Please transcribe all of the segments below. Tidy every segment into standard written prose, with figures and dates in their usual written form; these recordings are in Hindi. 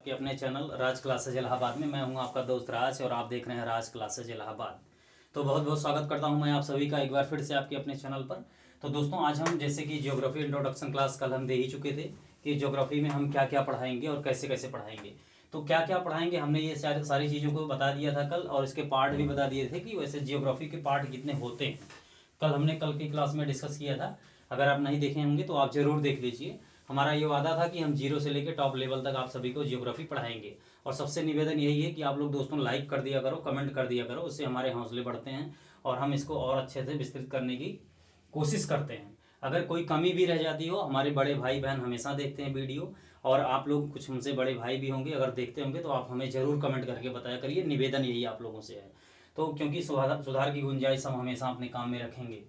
कि अपने चैनल राज क्लासेज इलाहाबाद में मैं हूं आपका दोस्त राज और आप देख रहे हैं राज क्लासेज इलाहाबाद। तो बहुत बहुत स्वागत करता हूं मैं आप सभी का एक बार फिर से आपके अपने चैनल पर। तो दोस्तों आज हम जैसे कि ज्योग्राफी इंट्रोडक्शन क्लास कल हम दे ही चुके थे कि ज्योग्राफी में हम क्या क्या पढ़ाएंगे और कैसे कैसे पढ़ाएंगे। तो क्या क्या पढ़ाएंगे हमने ये सारी चीज़ों को बता दिया था कल, और इसके पार्ट भी बता दिए थे कि वैसे ज्योग्राफी के पार्ट कितने होते हैं। कल की क्लास में डिस्कस किया था। अगर आप नहीं देखे होंगे तो आप ज़रूर देख लीजिए। हमारा ये वादा था कि हम जीरो से लेकर टॉप लेवल तक आप सभी को जियोग्राफी पढ़ाएंगे। और सबसे निवेदन यही है कि आप लोग दोस्तों लाइक कर दिया करो, कमेंट कर दिया करो, उससे हमारे हौसले बढ़ते हैं और हम इसको और अच्छे से विस्तृत करने की कोशिश करते हैं। अगर कोई कमी भी रह जाती हो, हमारे बड़े भाई बहन हमेशा देखते हैं वीडियो, और आप लोग कुछ हमसे बड़े भाई भी होंगे, अगर देखते होंगे तो आप हमें ज़रूर कमेंट करके बताया करिए। निवेदन यही आप लोगों से है। तो क्योंकि सुधार की गुंजाइश हम हमेशा अपने काम में रखेंगे।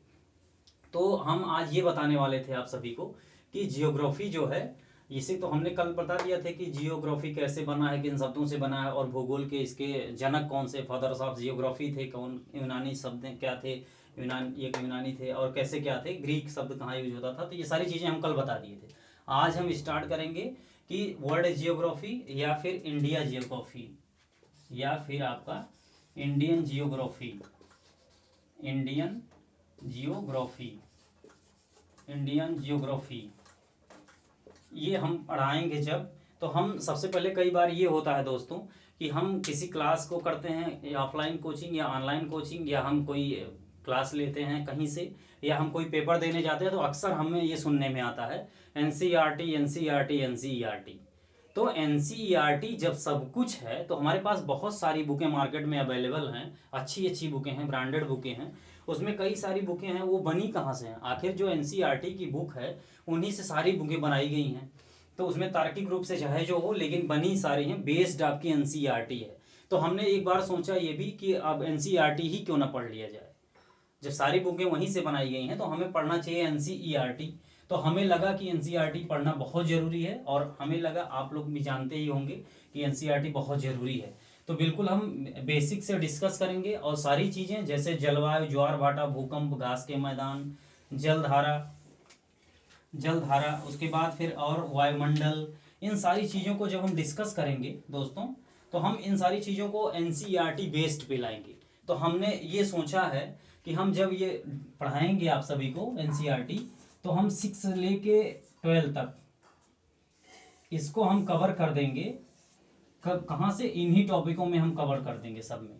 तो हम आज ये बताने वाले थे आप सभी को कि जियोग्राफी जो है, इसे तो हमने कल बता दिया था कि जियोग्राफी कैसे बना है, किन शब्दों से बना है, और भूगोल के इसके जनक कौन से फादर्स ऑफ जियोग्राफी थे, कौन यूनानी शब्द क्या थे, यूनानी थे, और कैसे क्या थे, ग्रीक शब्द कहाँ यूज होता था। तो ये सारी चीज़ें हम कल बता दिए थे। आज हम स्टार्ट करेंगे कि वर्ल्ड जियोग्राफी या फिर इंडिया जियोग्राफी या फिर आपका Indian geography, Indian geography, Indian geography ये हम पढ़ाएंगे जब। तो हम सबसे पहले कई बार ये होता है दोस्तों कि हम किसी क्लास को करते हैं ऑफलाइन कोचिंग या ऑनलाइन कोचिंग, या हम कोई क्लास लेते हैं कहीं से, या हम कोई पेपर देने जाते हैं, तो अक्सर हमें ये सुनने में आता है एनसीईआरटी एनसीईआरटी एनसीईआरटी। तो एनसीईआरटी जब सब कुछ है तो हमारे पास बहुत सारी बुकें मार्केट में अवेलेबल हैं, अच्छी अच्छी बुकें हैं, ब्रांडेड बुकें हैं। उसमें कई सारी बुकें हैं, वो बनी कहाँ से हैं आखिर? जो एनसीईआरटी की बुक है उन्हीं से सारी बुकें बनाई गई हैं। तो उसमें तार्किक रूप से चाहे जो हो, लेकिन बनी सारी हैं, बेस्ड आपकी एनसीईआरटी है। तो हमने एक बार सोचा ये भी कि अब एनसीईआरटी ही क्यों ना पढ़ लिया जाए। जब सारी बुकें वहीं से बनाई गई हैं तो हमें पढ़ना चाहिए एनसीईआरटी। तो हमें लगा कि एनसीईआरटी पढ़ना बहुत ज़रूरी है, और हमें लगा आप लोग भी जानते ही होंगे कि एनसीईआरटी बहुत ज़रूरी है। तो बिल्कुल हम बेसिक से डिस्कस करेंगे, और सारी चीज़ें जैसे जलवायु, ज्वार भाटा, भूकंप, घास के मैदान, जलधारा, उसके बाद फिर और वायुमंडल, इन सारी चीज़ों को जब हम डिस्कस करेंगे दोस्तों, तो हम इन सारी चीज़ों को एनसीईआरटी बेस्ड पे लाएंगे। तो हमने ये सोचा है कि हम जब ये पढ़ाएंगे आप सभी को एनसीईआरटी, तो हम 6 से लेके 12 तक इसको हम कवर कर देंगे। कहाँ से? इन्हीं टॉपिकों में हम कवर कर देंगे सब में।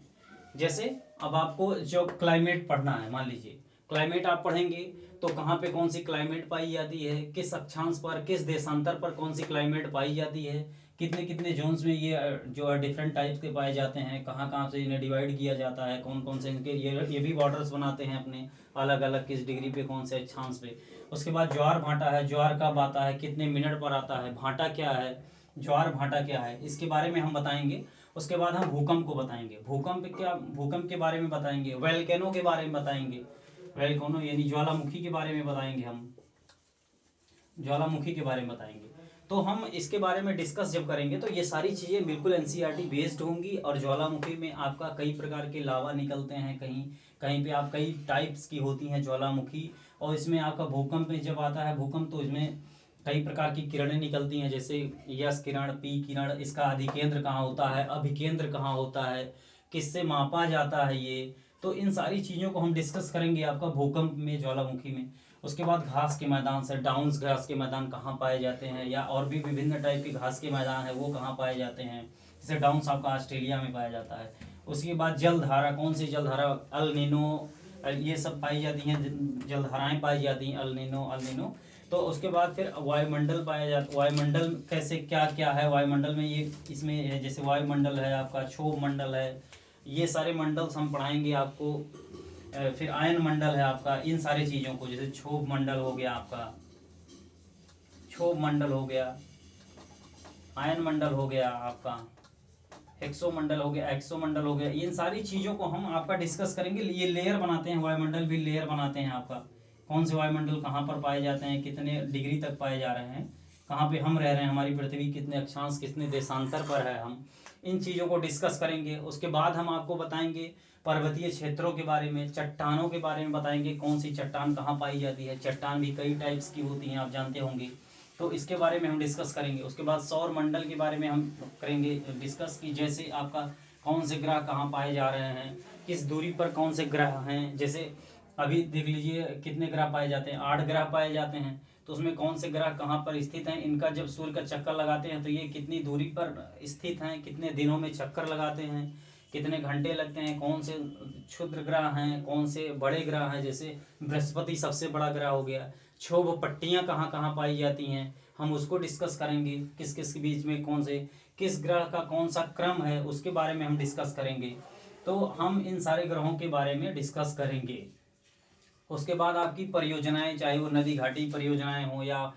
जैसे अब आपको जो क्लाइमेट पढ़ना है, मान लीजिए क्लाइमेट आप पढ़ेंगे, तो कहाँ पे कौन सी क्लाइमेट पाई जाती है, किस अक्षांश पर, किस देशांतर पर कौन सी क्लाइमेट पाई जाती है, कितने कितने जोन्स में ये जो है डिफरेंट टाइप्स के पाए जाते हैं, कहाँ कहाँ से इन्हें डिवाइड किया जाता है, कौन कौन से इनके ये भी बॉर्डर्स बनाते हैं अपने अलग अलग, किस डिग्री पे, कौन से अक्षांश पे। उसके बाद ज्वार भाटा है, ज्वार कब आता है, कितने मिनट पर आता है, भाटा क्या है, ज्वार भाटा क्या है, इसके बारे में हम बताएंगे। उसके बाद हम भूकंप को बताएंगे, भूकंप के बारे में बताएंगे, वोल्केनो के बारे में बताएंगे, वोल्केनो यानी ज्वालामुखी के बारे में बताएंगे, हम ज्वालामुखी के बारे में बताएंगे। तो हम इसके बारे में डिस्कस जब करेंगे तो ये सारी चीज़ें बिल्कुल एनसीईआरटी बेस्ड होंगी। और ज्वालामुखी में आपका कई प्रकार के लावा निकलते हैं, कहीं कहीं पे आप कई टाइप्स की होती हैं ज्वालामुखी। और इसमें आपका भूकंप में जब आता है भूकंप, तो इसमें कई प्रकार की किरणें निकलती हैं, जैसे यस किरण, पी किरण, इसका अधिकेंद्र कहाँ होता है, अभिकेंद्र कहाँ होता है, किससे मापा जाता है ये। तो इन सारी चीज़ों को हम डिस्कस करेंगे आपका भूकंप में, ज्वालामुखी में। उसके बाद घास के मैदान से, डाउन्स घास के मैदान कहाँ पाए जाते हैं, या और भी विभिन्न टाइप के घास के मैदान है वो कहाँ पाए जाते हैं। जैसे डाउन्स आपका ऑस्ट्रेलिया में पाया जाता है। उसके बाद जलधारा, कौन सी जलधारा, अल नीनो, ये सब पाई जाती हैं, जलधाराएँ पाई जाती हैं, अल नीनो। तो उसके बाद फिर वायुमंडल पाया जाता। वायुमंडल कैसे, क्या क्या है वायुमंडल में, ये इसमें जैसे वायुमंडल है आपका, क्षोभ मंडल है, ये सारे मंडल्स हम पढ़ाएंगे आपको। फिर आयन मंडल है आपका, इन सारी चीज़ों को, जैसे क्षोभ मंडल हो गया आपका, क्षोभ मंडल हो गया, आयन मंडल हो गया आपका, एक्सोमंडल हो गया, एक्सोमंडल हो गया, इन सारी चीज़ों को हम आपका डिस्कस करेंगे। ये लेयर बनाते हैं, वायुमंडल भी लेयर बनाते हैं आपका, कौन से वायुमंडल कहाँ पर पाए जाते हैं, कितने डिग्री तक पाए जा रहे हैं, कहाँ पे हम रह रहे हैं, हमारी पृथ्वी कितने अक्षांश, कितने देशांतर पर है, हम इन चीज़ों को डिस्कस करेंगे। उसके बाद हम आपको बताएंगे पर्वतीय क्षेत्रों के बारे में, चट्टानों के बारे में बताएंगे, कौन सी चट्टान कहाँ पाई जाती है। चट्टान भी कई टाइप्स की होती हैं, आप जानते होंगे। तो इसके बारे में हम डिस्कस करेंगे। उसके बाद सौर मंडल के बारे में हम करेंगे डिस्कस कि जैसे आपका कौन से ग्रह कहाँ पाए जा रहे हैं, किस दूरी पर कौन से ग्रह हैं। जैसे अभी देख लीजिए कितने ग्रह पाए जाते हैं, 8 ग्रह पाए जाते हैं। तो उसमें कौन से ग्रह कहाँ पर स्थित हैं, इनका जब सूर्य का चक्कर लगाते हैं तो ये कितनी दूरी पर स्थित हैं, कितने दिनों में चक्कर लगाते हैं, कितने घंटे लगते हैं, कौन से क्षुद्र ग्रह हैं, कौन से बड़े ग्रह हैं। जैसे बृहस्पति सबसे बड़ा ग्रह हो गया। क्षोभ पट्टियाँ कहाँ कहाँ पाई जाती हैं, हम उसको डिस्कस करेंगे। किस किस के बीच में कौन से, किस ग्रह का कौन सा क्रम है, उसके बारे में हम डिस्कस करेंगे। तो हम इन सारे ग्रहों के बारे में डिस्कस करेंगे। उसके बाद आपकी परियोजनाएं, चाहे वो नदी घाटी परियोजनाएं हो या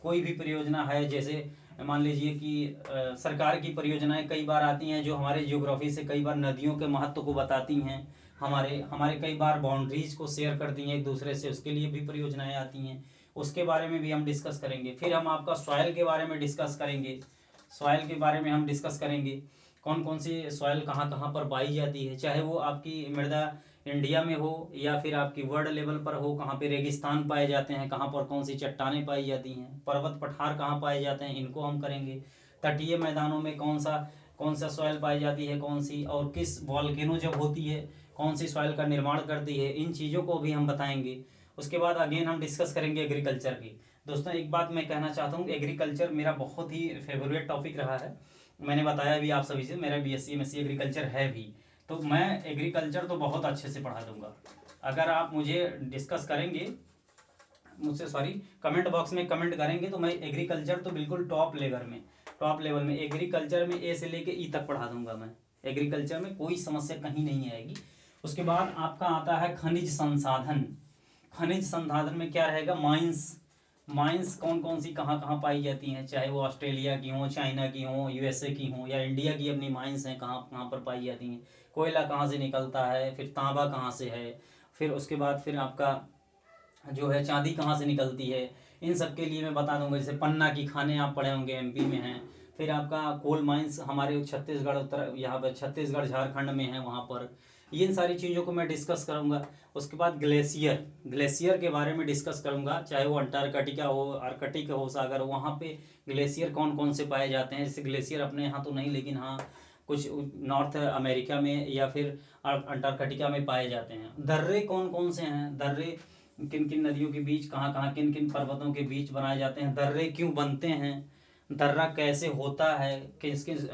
कोई भी परियोजना है, जैसे मान लीजिए कि सरकार की परियोजनाएं कई बार आती हैं जो हमारे जियोग्राफी से कई बार नदियों के महत्व को बताती हैं, हमारे कई बार बाउंड्रीज को शेयर करती हैं एक दूसरे से, उसके लिए भी परियोजनाएं आती हैं। उसके बारे में भी हम डिस्कस करेंगे। फिर हम आपका सॉइल के बारे में डिस्कस करेंगे। सॉइल के बारे में हम डिस्कस करेंगे कौन कौन सी सॉइल कहाँ कहाँ पर पाई जाती है, चाहे वो आपकी मृदा इंडिया में हो या फिर आपकी वर्ल्ड लेवल पर हो। कहाँ पे रेगिस्तान पाए जाते हैं, कहाँ पर कौन सी चट्टानें पाई जाती हैं, पर्वत पठार कहाँ पाए जाते हैं, इनको हम करेंगे। तटीय मैदानों में कौन सा सॉइल पाई जाती है, कौन सी, और किस वॉल्केनो जब होती है कौन सी सॉइल का निर्माण करती है, इन चीज़ों को भी हम बताएंगे। उसके बाद अगेन हम डिस्कस करेंगे एग्रीकल्चर की। दोस्तों एक बात मैं कहना चाहता हूँ, एग्रीकल्चर मेरा बहुत ही फेवरेट टॉपिक रहा है। मैंने बताया भी आप सभी से, मेरा BSc MSc एग्रीकल्चर है भी। तो मैं एग्रीकल्चर तो बहुत अच्छे से पढ़ा दूंगा। अगर आप मुझे डिस्कस करेंगे मुझसे, सॉरी, कमेंट बॉक्स में कमेंट करेंगे तो मैं एग्रीकल्चर तो बिल्कुल टॉप लेवल में एग्रीकल्चर में A से लेके E तक पढ़ा दूंगा मैं। एग्रीकल्चर में कोई समस्या कहीं नहीं आएगी। उसके बाद आपका आता है खनिज संसाधन। खनिज संसाधन में क्या रहेगा, माइंस कौन कौन सी कहाँ कहाँ पाई जाती हैं, चाहे वो ऑस्ट्रेलिया की हो, चाइना की हो, USA की हो, या इंडिया की अपनी माइंस हैं कहाँ कहाँ पर पाई जाती हैं। कोयला कहाँ से निकलता है, फिर तांबा कहाँ से है, फिर उसके बाद फिर आपका जो है चांदी कहाँ से निकलती है, इन सब के लिए मैं बता दूंगा। जैसे पन्ना की खाने आप पढ़े होंगे, MP में हैं। फिर आपका कोल माइंस हमारे छत्तीसगढ़, उत्तर यहाँ पर छत्तीसगढ़ झारखंड में है, वहाँ पर ये इन सारी चीज़ों को मैं डिस्कस करूँगा। उसके बाद ग्लेशियर के बारे में डिस्कस करूँगा, चाहे वो अंटार्कटिका हो, आर्कटिक हो सागर, वहाँ पे ग्लेशियर कौन कौन से पाए जाते हैं। जैसे ग्लेशियर अपने यहाँ तो नहीं, लेकिन हाँ कुछ नॉर्थ अमेरिका में या फिर अंटार्कटिका में पाए जाते हैं। दर्रे कौन कौन से हैं, दर्रे किन किन नदियों के बीच, कहाँ कहाँ, किन किन पर्वतों के बीच बनाए जाते हैं, दर्रे क्यों बनते हैं, दर्रा कैसे होता है, किस किस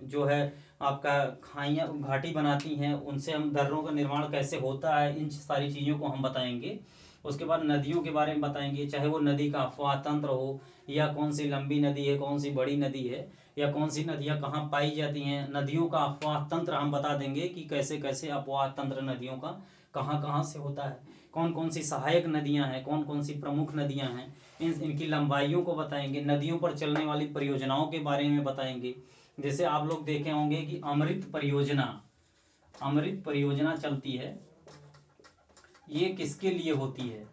जो है आपका खाइयाँ घाटी बनाती हैं, उनसे हम दर्रों का निर्माण कैसे होता है, इन सारी चीज़ों को हम बताएंगे। उसके बाद नदियों के बारे में बताएंगे, चाहे वो नदी का अफवाह तंत्र हो, या कौन सी लंबी नदी है, कौन सी बड़ी नदी है, या कौन सी नदियाँ कहाँ पाई जाती हैं। नदियों का अफवाह तंत्र हम बता देंगे कि कैसे कैसे अफवाह तंत्र नदियों का कहाँ कहाँ से होता है, कौन कौन सी सहायक नदियाँ हैं, कौन कौन सी प्रमुख नदियाँ हैं, इनकी लंबाइयों को बताएंगे। नदियों पर चलने वाली परियोजनाओं के बारे में बताएंगे। जैसे आप लोग देखे होंगे कि अमृत परियोजना चलती है, ये किसके लिए होती है,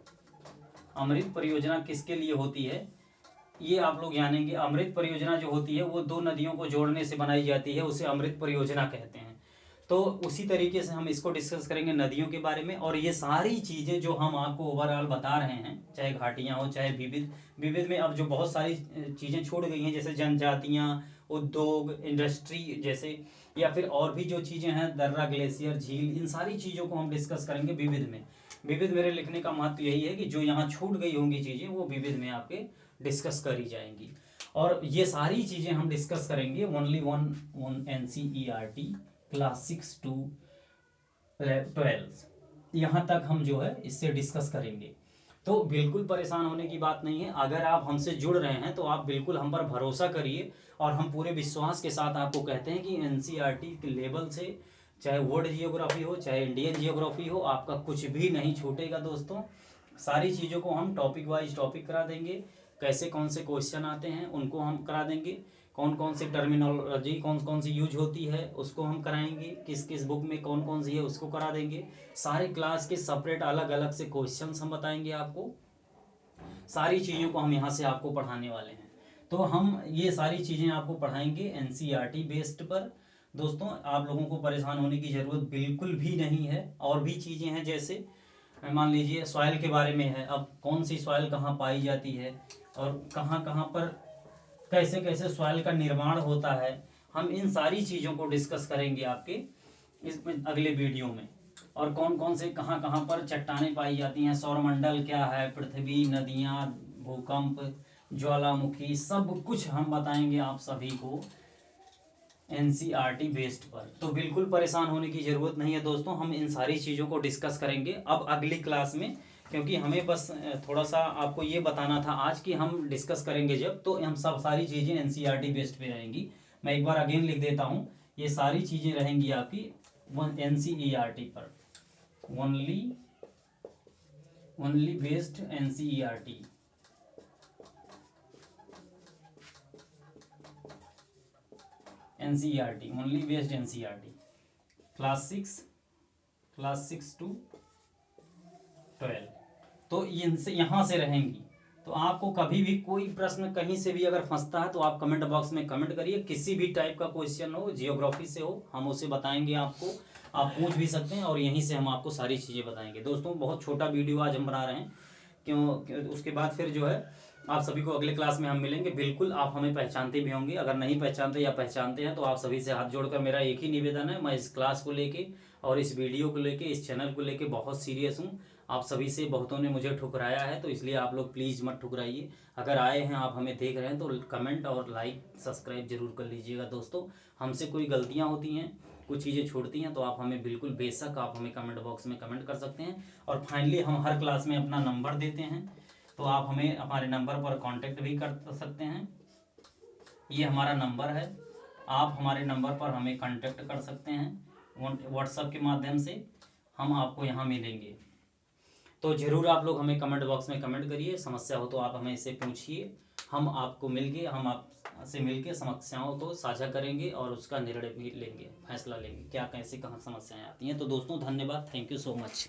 अमृत परियोजना किसके लिए होती है, ये आप लोग जानेंगे। अमृत परियोजना जो होती है वो 2 नदियों को जोड़ने से बनाई जाती है, उसे अमृत परियोजना कहते हैं। तो उसी तरीके से हम इसको डिस्कस करेंगे नदियों के बारे में। और ये सारी चीज़ें जो हम आपको ओवरऑल बता रहे हैं, चाहे घाटियाँ हो, चाहे विविध में अब जो बहुत सारी चीज़ें छूट गई हैं, जैसे जनजातियाँ, उद्योग, इंडस्ट्री जैसे, या फिर और भी जो चीज़ें हैं, दर्रा, ग्लेशियर, झील, इन सारी चीज़ों को हम डिस्कस करेंगे विविध में। विविध मेरे लिखने का महत्व यही है कि जो यहाँ छूट गई होंगी चीज़ें वो विविध में आपके डिस्कस करी जाएंगी। और ये सारी चीज़ें हम डिस्कस करेंगे only on NCERT class 6 to 12, यहाँ तक हम जो है इससे डिस्कस करेंगे। तो बिल्कुल परेशान होने की बात नहीं है। अगर आप हमसे जुड़ रहे हैं तो आप बिल्कुल हम पर भरोसा करिए, और हम पूरे विश्वास के साथ आपको कहते हैं कि NCERT के लेवल से, चाहे वर्ल्ड जियोग्राफी हो, चाहे इंडियन जियोग्राफी हो, आपका कुछ भी नहीं छूटेगा दोस्तों। सारी चीज़ों को हम टॉपिक वाइज टॉपिक करा देंगे, कैसे कौन से क्वेश्चन आते हैं उनको हम करा देंगे, कौन कौन सी टर्मिनोलॉजी कौन कौन सी यूज होती है उसको हम कराएंगे, किस किस बुक में कौन कौन सी है उसको करा देंगे। सारे क्लास के सेपरेट अलग अलग से क्वेश्चंस हम बताएंगे आपको। सारी चीज़ों को हम यहाँ से आपको पढ़ाने वाले हैं। तो हम ये सारी चीज़ें आपको पढ़ाएंगे NCERT बेस्ड पर। दोस्तों आप लोगों को परेशान होने की ज़रूरत बिल्कुल भी नहीं है। और भी चीज़ें हैं, जैसे मान लीजिए सॉइल के बारे में है, अब कौन सी सॉइल कहाँ पाई जाती है और कहाँ कहाँ पर कैसे कैसे सॉइल का निर्माण होता है, हम इन सारी चीज़ों को डिस्कस करेंगे आपके इस अगले वीडियो में। और कौन कौन से कहाँ कहाँ पर चट्टानें पाई जाती हैं, सौरमंडल क्या है, पृथ्वी, नदियाँ, भूकंप, ज्वालामुखी, सब कुछ हम बताएंगे आप सभी को एनसीईआरटी बेस्ड पर। तो बिल्कुल परेशान होने की ज़रूरत नहीं है दोस्तों, हम इन सारी चीज़ों को डिस्कस करेंगे अब अगली क्लास में, क्योंकि हमें बस थोड़ा सा आपको ये बताना था आज कि हम डिस्कस करेंगे जब, तो हम सब सारी चीज़ें एनसीईआरटी बेस्ड पे रहेंगी। मैं एक बार अगेन लिख देता हूँ, ये सारी चीज़ें रहेंगी आपकी एनसीईआरटी पर, only based NCERT. NCERT only based NCERT class 6 to 12। तो इनसे यहाँ से रहेंगी। तो आपको कभी भी कोई प्रश्न कहीं से भी अगर फंसता है तो आप कमेंट बॉक्स में कमेंट करिए, किसी भी टाइप का क्वेश्चन हो, जियोग्राफी से हो, हम उसे बताएंगे आपको, आप पूछ भी सकते हैं और यहीं से हम आपको सारी चीज़ें बताएंगे। दोस्तों बहुत छोटा वीडियो आज हम बना रहे हैं, क्यों उसके बाद फिर जो है आप सभी को अगले क्लास में हम मिलेंगे। बिल्कुल आप हमें पहचानते भी होंगे, अगर नहीं पहचानते या पहचानते हैं तो आप सभी से हाथ जोड़कर मेरा एक ही निवेदन है, मैं इस क्लास को लेके और इस वीडियो को लेके, इस चैनल को लेके बहुत सीरियस हूँ। आप सभी से बहुतों ने मुझे ठुकराया है, तो इसलिए आप लोग प्लीज़ मत ठुकराइए। अगर आए हैं आप हमें देख रहे हैं तो कमेंट और लाइक सब्सक्राइब जरूर कर लीजिएगा दोस्तों। हमसे कोई गलतियाँ होती हैं, कुछ चीज़ें छूटती हैं तो आप हमें बिल्कुल बेशक आप हमें कमेंट बॉक्स में कमेंट कर सकते हैं। और फाइनली हम हर क्लास में अपना नंबर देते हैं, तो आप हमें हमारे नंबर पर कांटेक्ट भी कर सकते हैं। ये हमारा नंबर है, आप हमारे नंबर पर हमें कांटेक्ट कर सकते हैं व्हाट्सएप के माध्यम से, हम आपको यहाँ मिलेंगे। तो ज़रूर आप लोग हमें कमेंट बॉक्स में कमेंट करिए, समस्या हो तो आप हमें इसे पूछिए, हम आपको मिलके हम आपसे मिलके समस्याओं को साझा करेंगे और उसका निर्णय भी लेंगे, फैसला लेंगे क्या कैसे कहाँ समस्याएं आती हैं। तो दोस्तों धन्यवाद, थैंक यू सो मच।